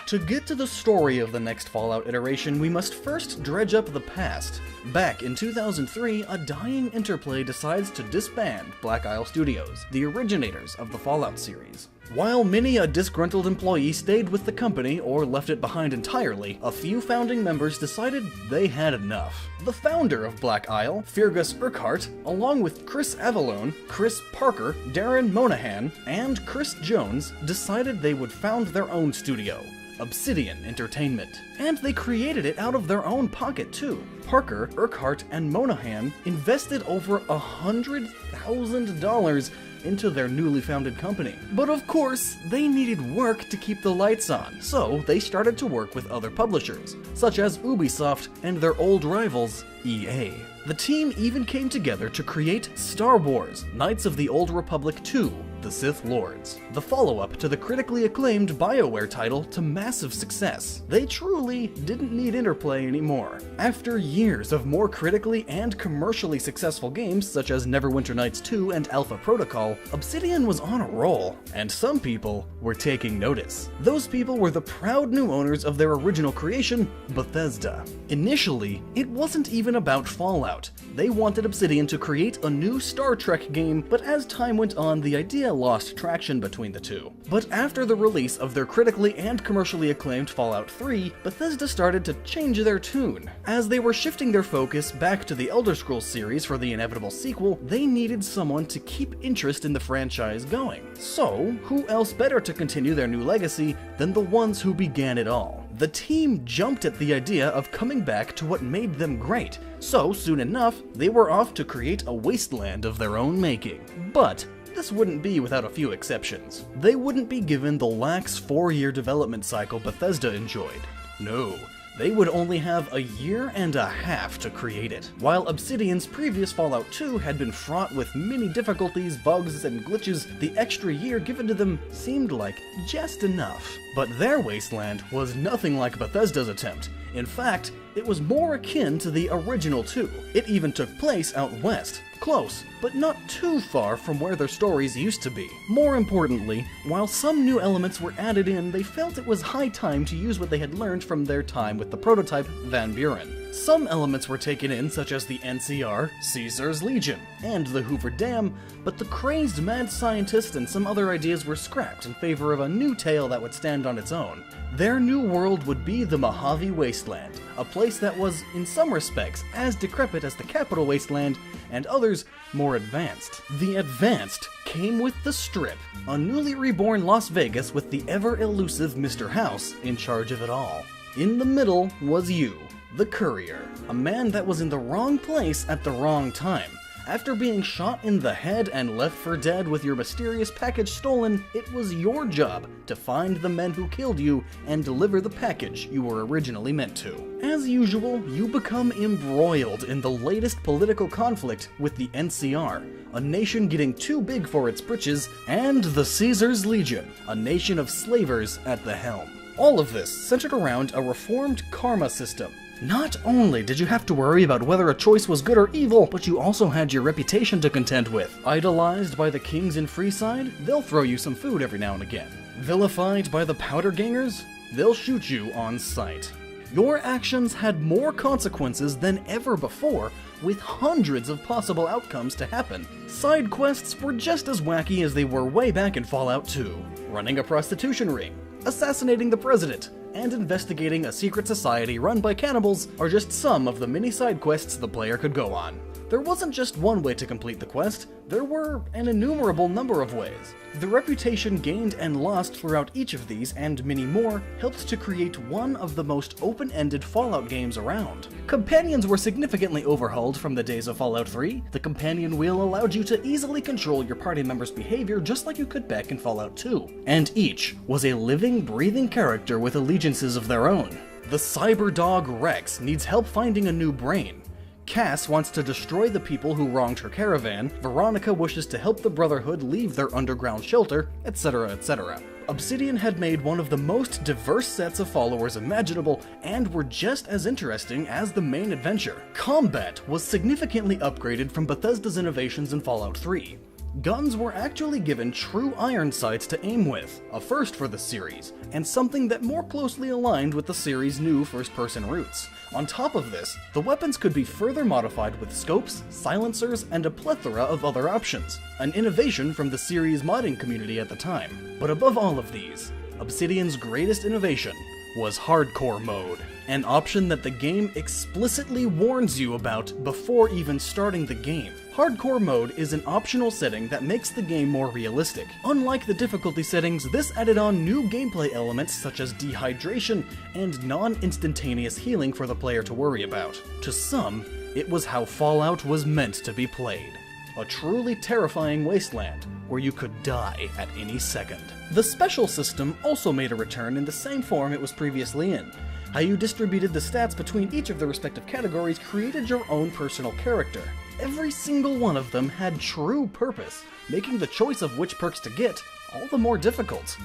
To get to the story of the next Fallout iteration, we must first dredge up the past. Back in 2003, a dying Interplay decides to disband Black Isle Studios, the originators of the Fallout series. While many a disgruntled employee stayed with the company or left it behind entirely, a few founding members decided they had enough. The founder of Black Isle, Fergus Urquhart, along with Chris Avallone, Chris Parker, Darren Monahan, and Chris Jones, decided they would found their own studio, Obsidian Entertainment. And they created it out of their own pocket too. Parker, Urquhart, and Monahan invested over $100,000 into their newly founded company. But of course, they needed work to keep the lights on, so they started to work with other publishers, such as Ubisoft and their old rivals, EA. The team even came together to create Star Wars: Knights of the Old Republic 2, The Sith Lords, the follow-up to the critically acclaimed BioWare title to massive success. They truly didn't need interplay anymore. After years of more critically and commercially successful games such as Neverwinter Nights 2 and Alpha Protocol, Obsidian was on a roll, and some people were taking notice. Those people were the proud new owners of their original creation, Bethesda. Initially, it wasn't even about Fallout. They wanted Obsidian to create a new Star Trek game, but as time went on, the idea lost traction between the two. But after the release of their critically and commercially acclaimed Fallout 3, Bethesda started to change their tune. As they were shifting their focus back to the Elder Scrolls series for the inevitable sequel, they needed someone to keep interest in the franchise going. So, who else better to continue their new legacy than the ones who began it all? The team jumped at the idea of coming back to what made them great, so soon enough, they were off to create a wasteland of their own making. But this wouldn't be without a few exceptions. They wouldn't be given the lax 4-year development cycle Bethesda enjoyed. No, they would only have a year and a half to create it. While Obsidian's previous Fallout 2 had been fraught with many difficulties, bugs, and glitches, the extra year given to them seemed like just enough. But their wasteland was nothing like Bethesda's attempt. In fact, it was more akin to the original 2. It even took place out west. Close, but not too far from where their stories used to be. More importantly, while some new elements were added in, they felt it was high time to use what they had learned from their time with the prototype Van Buren. Some elements were taken in, such as the NCR, Caesar's Legion, and the Hoover Dam, but the crazed mad scientist and some other ideas were scrapped in favor of a new tale that would stand on its own. Their new world would be the Mojave Wasteland, a place that was, in some respects, as decrepit as the Capital Wasteland, and others more advanced. The advanced came with the Strip, a newly reborn Las Vegas with the ever-elusive Mr. House in charge of it all. In the middle was you, the Courier, a man that was in the wrong place at the wrong time. After being shot in the head and left for dead with your mysterious package stolen, it was your job to find the men who killed you and deliver the package you were originally meant to. As usual, you become embroiled in the latest political conflict with the NCR, a nation getting too big for its britches, and the Caesar's Legion, a nation of slavers at the helm. All of this centered around a reformed karma system. Not only did you have to worry about whether a choice was good or evil, but you also had your reputation to contend with. Idolized by the kings in Freeside, they'll throw you some food every now and again. Vilified by the powder gangers, they'll shoot you on sight. Your actions had more consequences than ever before, with hundreds of possible outcomes to happen. Side quests were just as wacky as they were way back in Fallout 2. Running a prostitution ring, assassinating the president, and investigating a secret society run by cannibals are just some of the many side quests the player could go on. There wasn't just one way to complete the quest, there were an innumerable number of ways. The reputation gained and lost throughout each of these, and many more, helped to create one of the most open-ended Fallout games around. Companions were significantly overhauled from the days of Fallout 3. The companion wheel allowed you to easily control your party members' behavior just like you could back in Fallout 2. And each was a living, breathing character with allegiances of their own. The cyber dog Rex needs help finding a new brain. Cass wants to destroy the people who wronged her caravan, Veronica wishes to help the Brotherhood leave their underground shelter, etc., etc. Obsidian had made one of the most diverse sets of followers imaginable, and were just as interesting as the main adventure. Combat was significantly upgraded from Bethesda's innovations in Fallout 3. Guns were actually given true iron sights to aim with, a first for the series, and something that more closely aligned with the series' new first-person roots. On top of this, the weapons could be further modified with scopes, silencers, and a plethora of other options, an innovation from the series' modding community at the time. But above all of these, Obsidian's greatest innovation was hardcore mode. an option that the game explicitly warns you about before even starting the game. Hardcore mode is an optional setting that makes the game more realistic. Unlike the difficulty settings, this added on new gameplay elements such as dehydration and non-instantaneous healing for the player to worry about. To some, it was how Fallout was meant to be played. A truly terrifying wasteland where you could die at any second. The special system also made a return in the same form it was previously in. How you distributed the stats between each of the respective categories created your own personal character. Every single one of them had true purpose, making the choice of which perks to get all the more difficult.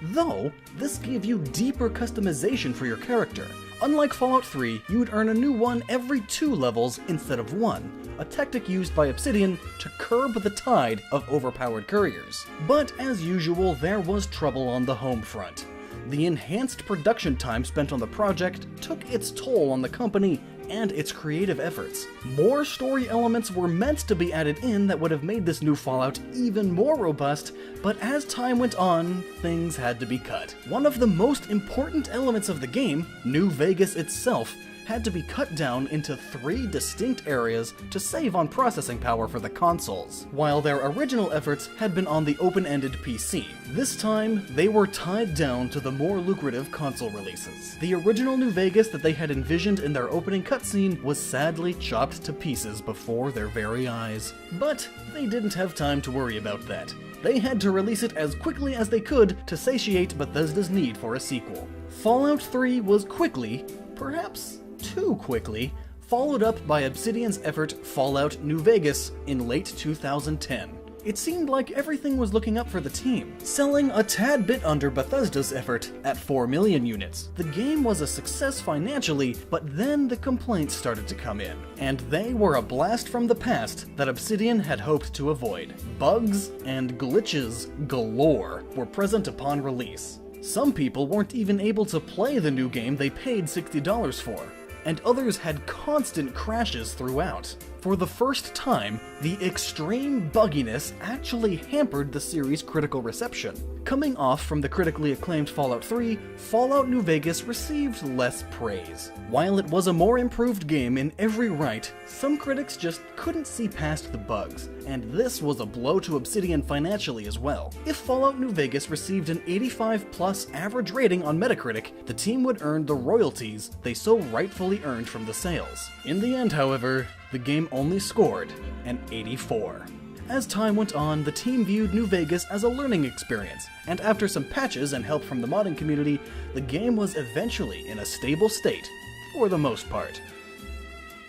Though, this gave you deeper customization for your character. Unlike Fallout 3, you would earn a new one every 2 levels instead of 1, a tactic used by Obsidian to curb the tide of overpowered couriers. But as usual, there was trouble on the home front. The enhanced production time spent on the project took its toll on the company and its creative efforts. More story elements were meant to be added in that would have made this new Fallout even more robust, but as time went on, things had to be cut. One of the most important elements of the game, New Vegas itself, had to be cut down into 3 distinct areas to save on processing power for the consoles, while their original efforts had been on the open-ended PC. This time, they were tied down to the more lucrative console releases. The original New Vegas that they had envisioned in their opening cutscene was sadly chopped to pieces before their very eyes. But they didn't have time to worry about that. They had to release it as quickly as they could to satiate Bethesda's need for a sequel. Fallout 3 was quickly, perhaps too quickly, followed up by Obsidian's effort Fallout New Vegas in late 2010. It seemed like everything was looking up for the team, selling a tad bit under Bethesda's effort at 4 million units. The game was a success financially, but then the complaints started to come in, and they were a blast from the past that Obsidian had hoped to avoid. Bugs and glitches galore were present upon release. Some people weren't even able to play the new game they paid $60 for, and others had constant crashes throughout. For the first time, the extreme bugginess actually hampered the series' critical reception. Coming off from the critically acclaimed Fallout 3, Fallout New Vegas received less praise. While it was a more improved game in every right, some critics just couldn't see past the bugs, and this was a blow to Obsidian financially as well. If Fallout New Vegas received an 85+ average rating on Metacritic, the team would earn the royalties they so rightfully earned from the sales. In the end, however, the game only scored an 84. As time went on, the team viewed New Vegas as a learning experience, and after some patches and help from the modding community, the game was eventually in a stable state, for the most part.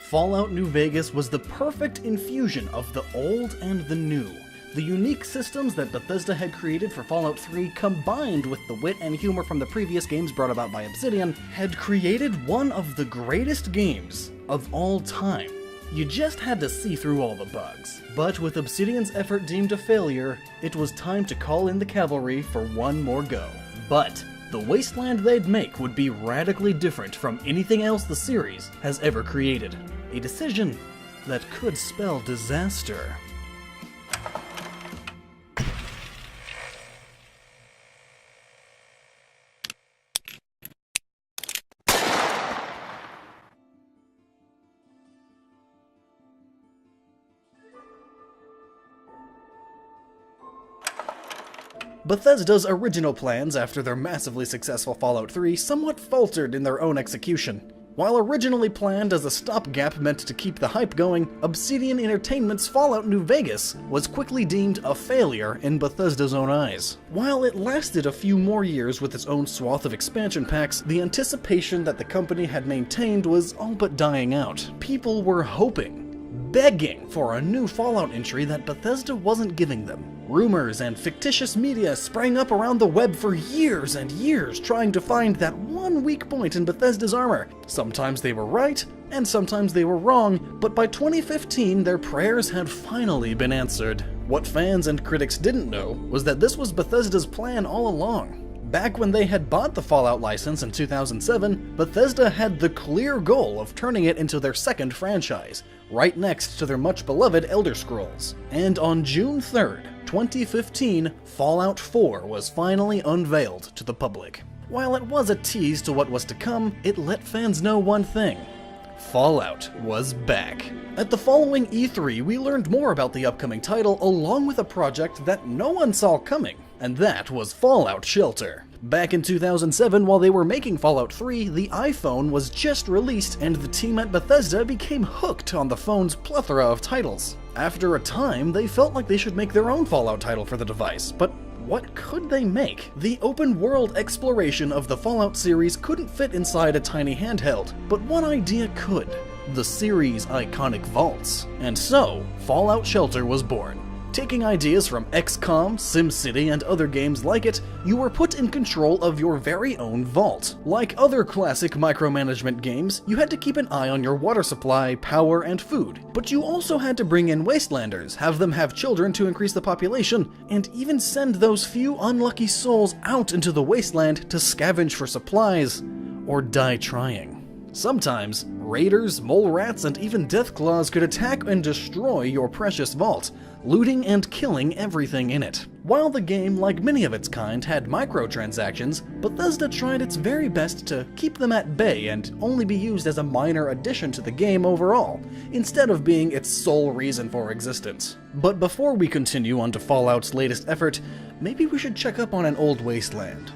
Fallout New Vegas was the perfect infusion of the old and the new. The unique systems that Bethesda had created for Fallout 3, combined with the wit and humor from the previous games brought about by Obsidian, had created one of the greatest games of all time. You just had to see through all the bugs. But with Obsidian's effort deemed a failure, it was time to call in the cavalry for one more go. But the wasteland they'd make would be radically different from anything else the series has ever created. A decision that could spell disaster. Bethesda's original plans after their massively successful Fallout 3 somewhat faltered in their own execution. While originally planned as a stopgap meant to keep the hype going, Obsidian Entertainment's Fallout New Vegas was quickly deemed a failure in Bethesda's own eyes. While it lasted a few more years with its own swath of expansion packs, the anticipation that the company had maintained was all but dying out. People were hoping, begging for a new Fallout entry that Bethesda wasn't giving them. Rumors and fictitious media sprang up around the web for years and years trying to find that one weak point in Bethesda's armor. Sometimes they were right, and sometimes they were wrong, but by 2015 their prayers had finally been answered. What fans and critics didn't know was that this was Bethesda's plan all along. Back when they had bought the Fallout license in 2007, Bethesda had the clear goal of turning it into their second franchise, right next to their much-beloved Elder Scrolls. And on June 3rd, 2015, Fallout 4 was finally unveiled to the public. While it was a tease to what was to come, it let fans know one thing: Fallout was back. At the following E3, we learned more about the upcoming title along with a project that no one saw coming, and that was Fallout Shelter. Back in 2007, while they were making Fallout 3, the iPhone was just released and the team at Bethesda became hooked on the phone's plethora of titles. After a time, they felt like they should make their own Fallout title for the device, but what could they make? The open-world exploration of the Fallout series couldn't fit inside a tiny handheld, but one idea could: the series' iconic vaults. And so, Fallout Shelter was born. Taking ideas from XCOM, SimCity, and other games like it, you were put in control of your very own vault. Like other classic micromanagement games, you had to keep an eye on your water supply, power, and food. But you also had to bring in wastelanders, have them have children to increase the population, and even send those few unlucky souls out into the wasteland to scavenge for supplies, or die trying. Sometimes, raiders, mole rats, and even deathclaws could attack and destroy your precious vault, looting and killing everything in it. While the game, like many of its kind, had microtransactions, Bethesda tried its very best to keep them at bay and only be used as a minor addition to the game overall, instead of being its sole reason for existence. But before we continue on to Fallout's latest effort, maybe we should check up on an old wasteland.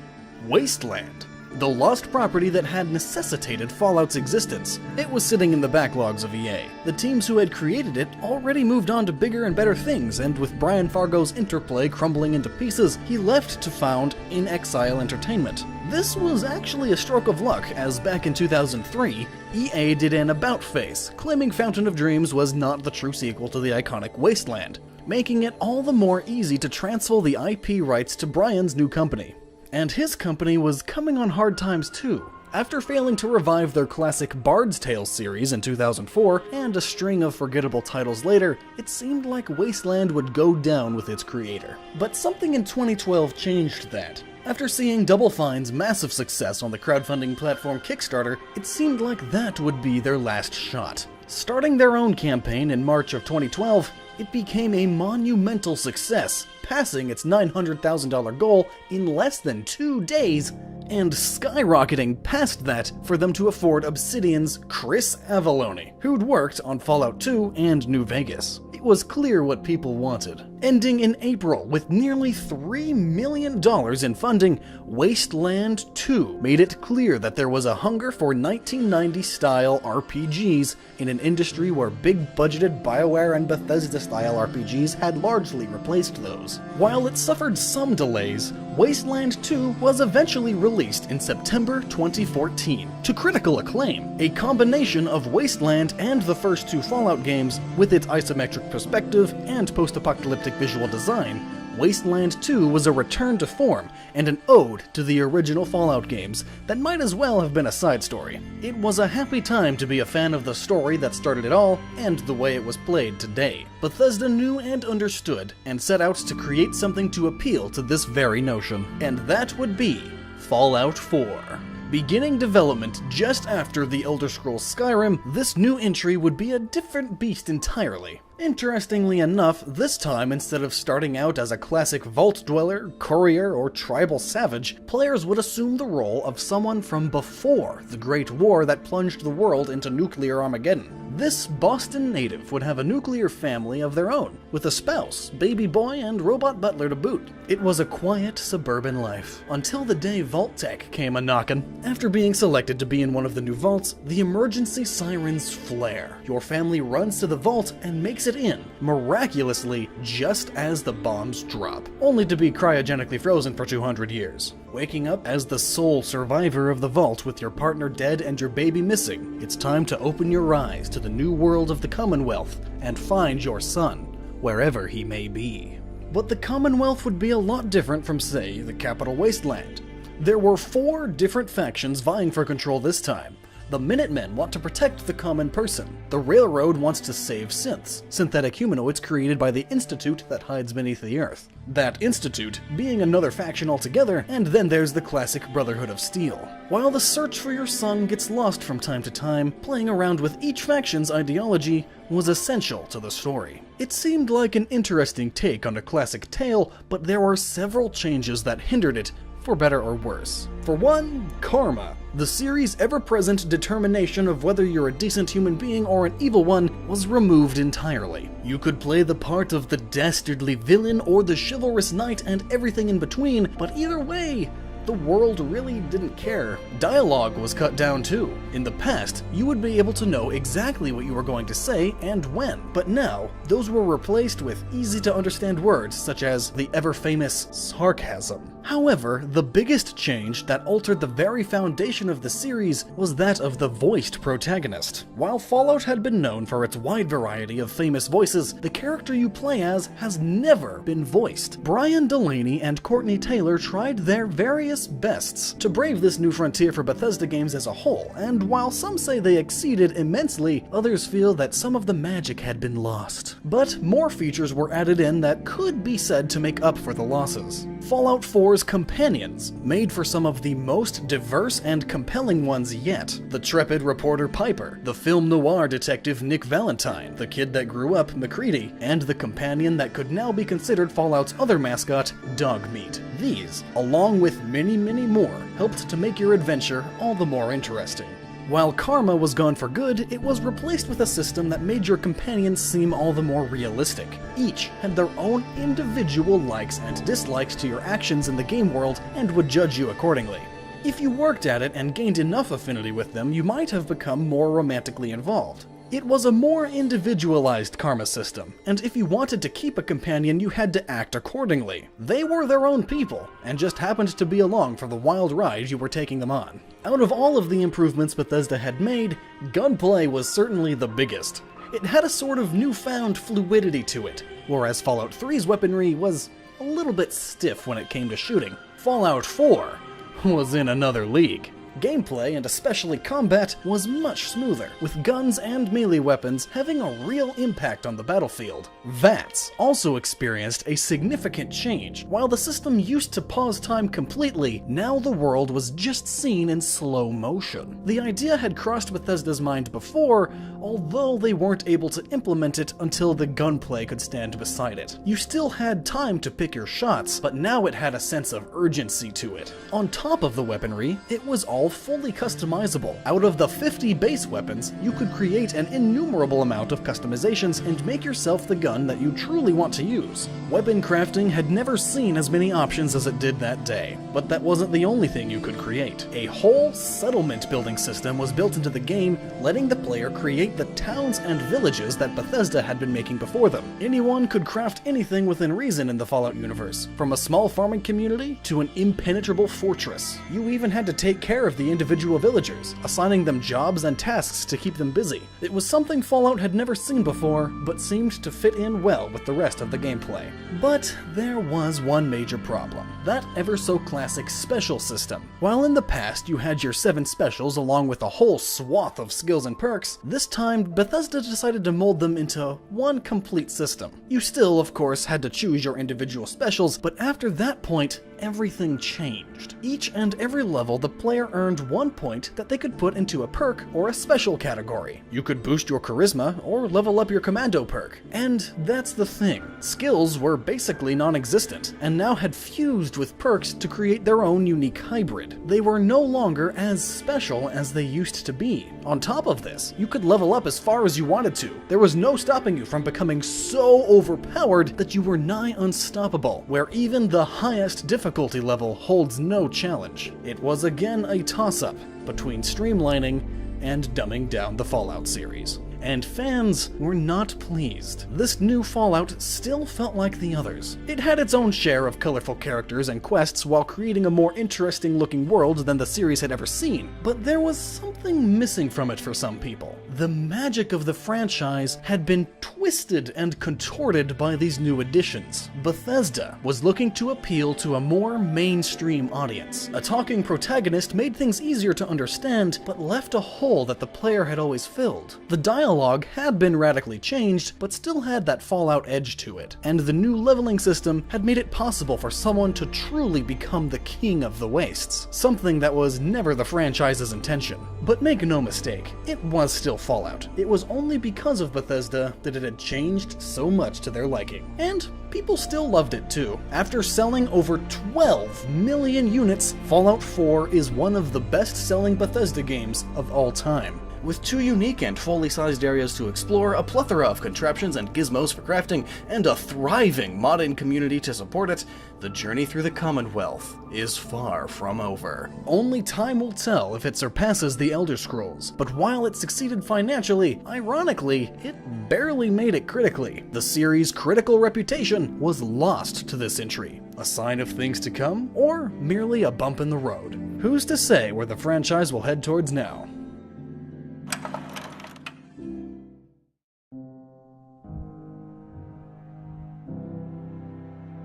Wasteland, the lost property that had necessitated Fallout's existence. It was sitting in the backlogs of EA. The teams who had created it already moved on to bigger and better things, and with Brian Fargo's Interplay crumbling into pieces, he left to found In Exile Entertainment. This was actually a stroke of luck, as back in 2003, EA did an about-face, claiming Fountain of Dreams was not the true sequel to the iconic Wasteland, making it all the more easy to transfer the IP rights to Brian's new company. And his company was coming on hard times too. After failing to revive their classic Bard's Tale series in 2004, and a string of forgettable titles later, it seemed like Wasteland would go down with its creator. But something in 2012 changed that. After seeing Double Fine's massive success on the crowdfunding platform Kickstarter, it seemed like that would be their last shot. Starting their own campaign in March of 2012, it became a monumental success, passing its $900,000 goal in less than 2 days, and skyrocketing past that for them to afford Obsidian's Chris Avellone, who'd worked on Fallout 2 and New Vegas. It was clear what people wanted. Ending in April with nearly $3 million in funding, Wasteland 2 made it clear that there was a hunger for 1990s-style RPGs in an industry where big-budgeted BioWare and Bethesda-style RPGs had largely replaced those. While it suffered some delays, Wasteland 2 was eventually released in September 2014 to critical acclaim, a combination of Wasteland and the first 2 Fallout games with its isometric perspective and post-apocalyptic visual design. Wasteland 2 was a return to form and an ode to the original Fallout games that might as well have been a side story. It was a happy time to be a fan of the story that started it all and the way it was played today. Bethesda knew and understood and set out to create something to appeal to this very notion, and that would be Fallout 4. Beginning development just after The Elder Scrolls Skyrim, this new entry would be a different beast entirely. Interestingly enough, this time instead of starting out as a classic vault dweller, courier, or tribal savage, players would assume the role of someone from before the Great War that plunged the world into nuclear Armageddon. This Boston native would have a nuclear family of their own, with a spouse, baby boy, and robot butler to boot. It was a quiet suburban life, until the day Vault Tech came a-knockin'. After being selected to be in one of the new vaults, the emergency sirens flare. Your family runs to the vault and makes it in, miraculously, just as the bombs drop, only to be cryogenically frozen for 200 years. Waking up as the sole survivor of the vault with your partner dead and your baby missing, it's time to open your eyes to the new world of the Commonwealth and find your son, wherever he may be. But the Commonwealth would be a lot different from, say, the Capital Wasteland. There were 4 different factions vying for control this time. The Minutemen want to protect the common person. The Railroad wants to save synths, synthetic humanoids created by the Institute that hides beneath the Earth. That Institute being another faction altogether, and then there's the classic Brotherhood of Steel. While the search for your son gets lost from time to time, playing around with each faction's ideology was essential to the story. It seemed like an interesting take on a classic tale, but there were several changes that hindered it for better or worse. For one, karma. The series' ever-present determination of whether you're a decent human being or an evil one was removed entirely. You could play the part of the dastardly villain or the chivalrous knight and everything in between, but either way, the world really didn't care. Dialogue was cut down too. In the past, you would be able to know exactly what you were going to say and when, but now, those were replaced with easy-to-understand words such as the ever-famous sarcasm. However, the biggest change that altered the very foundation of the series was that of the voiced protagonist. While Fallout had been known for its wide variety of famous voices, the character you play as has never been voiced. Brian Delaney and Courtney Taylor tried their various bests to brave this new frontier for Bethesda games as a whole, and while some say they exceeded immensely, others feel that some of the magic had been lost. But more features were added in that could be said to make up for the losses. Fallout 4's companions, made for some of the most diverse and compelling ones yet. The trepid reporter Piper, the film noir detective Nick Valentine, the kid that grew up McCready, and the companion that could now be considered Fallout's other mascot, Dogmeat. These, along with many more, helped to make your adventure all the more interesting. While karma was gone for good, it was replaced with a system that made your companions seem all the more realistic. Each had their own individual likes and dislikes to your actions in the game world and would judge you accordingly. If you worked at it and gained enough affinity with them, you might have become more romantically involved. It was a more individualized karma system, and if you wanted to keep a companion, you had to act accordingly. They were their own people, and just happened to be along for the wild ride you were taking them on. Out of all of the improvements Bethesda had made, gunplay was certainly the biggest. It had a sort of newfound fluidity to it, whereas Fallout 3's weaponry was a little bit stiff when it came to shooting. Fallout 4 was in another league. Gameplay, and especially combat, was much smoother, with guns and melee weapons having a real impact on the battlefield. VATS also experienced a significant change. While the system used to pause time completely, now the world was just seen in slow motion. The idea had crossed Bethesda's mind before, although they weren't able to implement it until the gunplay could stand beside it. You still had time to pick your shots, but now it had a sense of urgency to it. On top of the weaponry, it was all fully customizable. Out of the 50 base weapons, you could create an innumerable amount of customizations and make yourself the gun that you truly want to use. Weapon crafting had never seen as many options as it did that day, but that wasn't the only thing you could create. A whole settlement building system was built into the game, letting the player create the towns and villages that Bethesda had been making before them. Anyone could craft anything within reason in the Fallout universe, from a small farming community to an impenetrable fortress. You even had to take care of the individual villagers, assigning them jobs and tasks to keep them busy. It was something Fallout had never seen before, but seemed to fit in well with the rest of the gameplay. But there was one major problem: that ever-so-classic special system. While in the past you had your 7 specials along with a whole swath of skills and perks, this time Bethesda decided to mold them into one complete system. You still, of course, had to choose your individual specials, but after that point, everything changed. Each and every level, the player earned 1 point that they could put into a perk or a special category. You could boost your charisma or level up your commando perk. And that's the thing. Skills were basically non-existent, and now had fused with perks to create their own unique hybrid. They were no longer as special as they used to be. On top of this, you could level up as far as you wanted to. There was no stopping you from becoming so overpowered that you were nigh unstoppable, where even the highest difficulty level holds no challenge. It was again a toss-up between streamlining and dumbing down the Fallout series. And fans were not pleased. This new Fallout still felt like the others. It had its own share of colorful characters and quests while creating a more interesting looking world than the series had ever seen, but there was something missing from it for some people. The magic of the franchise had been twisted and contorted by these new additions. Bethesda was looking to appeal to a more mainstream audience. A talking protagonist made things easier to understand, but left a hole that the player had always filled. The dialogue had been radically changed, but still had that Fallout edge to it, and the new leveling system had made it possible for someone to truly become the king of the wastes, something that was never the franchise's intention. But make no mistake, it was still Fallout, it was only because of Bethesda that it had changed so much to their liking. And people still loved it too. After selling over 12 million units, Fallout 4 is one of the best-selling Bethesda games of all time. With 2 unique and fully sized areas to explore, a plethora of contraptions and gizmos for crafting, and a thriving modding community to support it, the journey through the Commonwealth is far from over. Only time will tell if it surpasses the Elder Scrolls, but while it succeeded financially, ironically, it barely made it critically. The series' critical reputation was lost to this entry. A sign of things to come, or merely a bump in the road? Who's to say where the franchise will head towards now?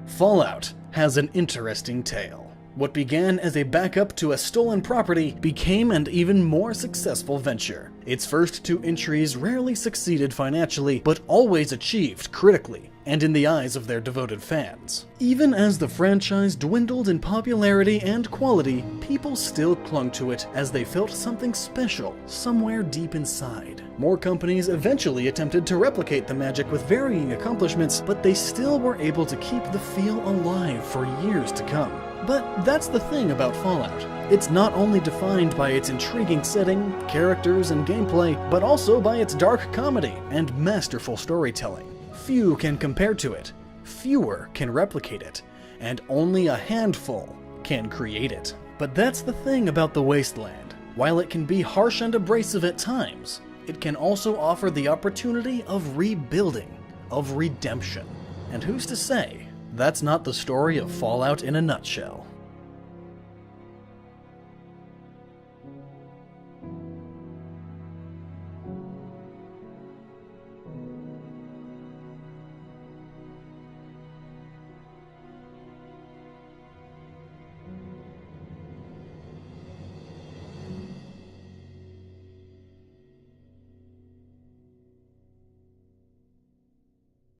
Fallout has an interesting tale. What began as a backup to a stolen property became an even more successful venture. Its first 2 entries rarely succeeded financially, but always achieved critically, and in the eyes of their devoted fans. Even as the franchise dwindled in popularity and quality, people still clung to it as they felt something special somewhere deep inside. More companies eventually attempted to replicate the magic with varying accomplishments, but they still were able to keep the feel alive for years to come. But that's the thing about Fallout. It's not only defined by its intriguing setting, characters, and gameplay, but also by its dark comedy and masterful storytelling. Few can compare to it, fewer can replicate it, and only a handful can create it. But that's the thing about the Wasteland. While it can be harsh and abrasive at times, it can also offer the opportunity of rebuilding, of redemption. And who's to say that's not the story of Fallout in a nutshell?